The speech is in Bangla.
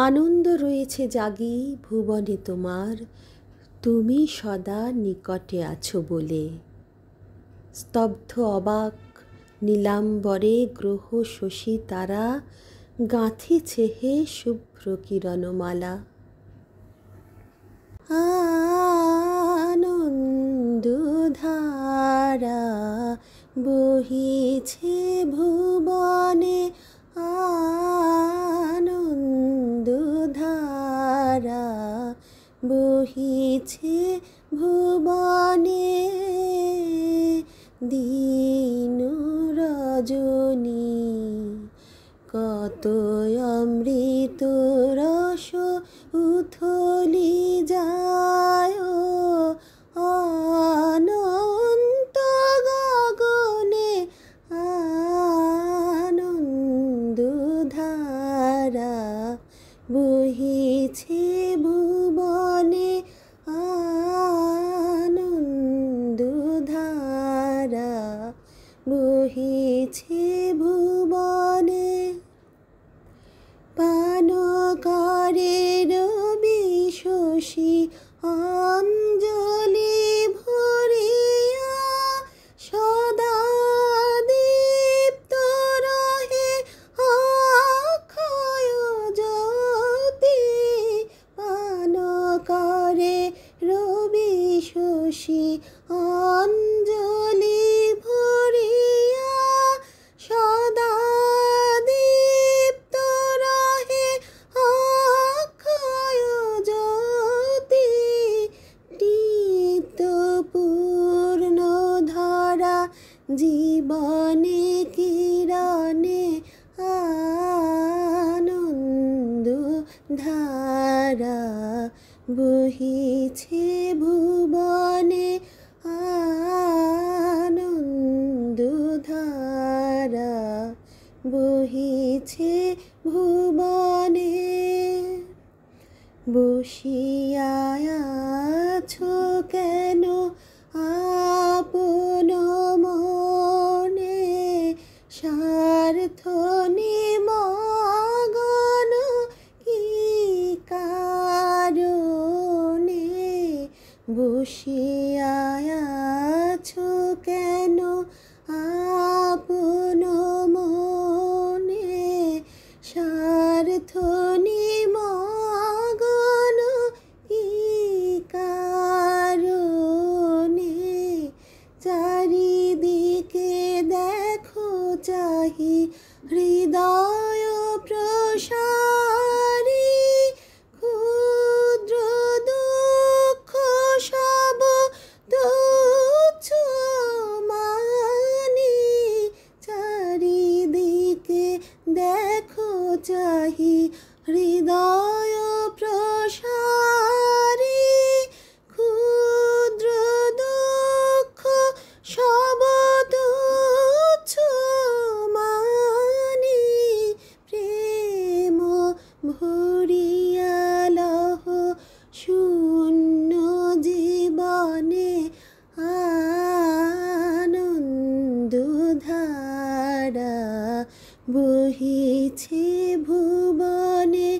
আনন্দ রয়েছে জাগি ভুবনে তোমার, তুমি সদা নিকটে আছো বলে। স্তব্ধ অবাক নীলাম্বরে গ্রহ শশী তারা, গাঁথিছে হে শুভ্র কিরণমালা। আনন্দধারা বহিছে ভুবনে, আনন্দধারা বহিছে ভুবনে। দিন রজনী কত অমৃত রস উথলি যায়, অনন্ত গগনে আনন্দধারা বহিছে ভুবনে, আনন্দধারা বহিছে ভুবনে। পান করে রবি শশী অঞ্জলি ভরিয়া, সদা দীপ্ত রহে অক্ষয় জ্যোতি। পান করে রবি শশী অঞ্জলি ভরিয়া, সদা দীপ্ত রহে অক্ষয় জ্যোতি। টিত পূর্ণ ধরা জীবনে কিরণে, আনন্দ ধারা বহিছে ভুবনে, আনন্দধারা বহিছে ভুবনে। বসিয়া আছো কেন আপন মনে, স্বার্থ নিমগ্ন কি কারণে। বসিয়া আছো কেন আপন মনে, স্বার্থ নিমগ্ন কি কারণে। চারিদিকে দেখো চাহি হৃদয় প্রসারী, ক্ষুদ্র দুঃখ সব তুচ্ছ মানি। চারিদিকে দেখো চাহি হৃদয় প্রসারী, ক্ষুদ্র দুঃখ সব তুচ্ছ মানি। প্রেম ভরিয়া লহ শূন্য জীবনে, আনন্দধারা বহিছে ভুবনে,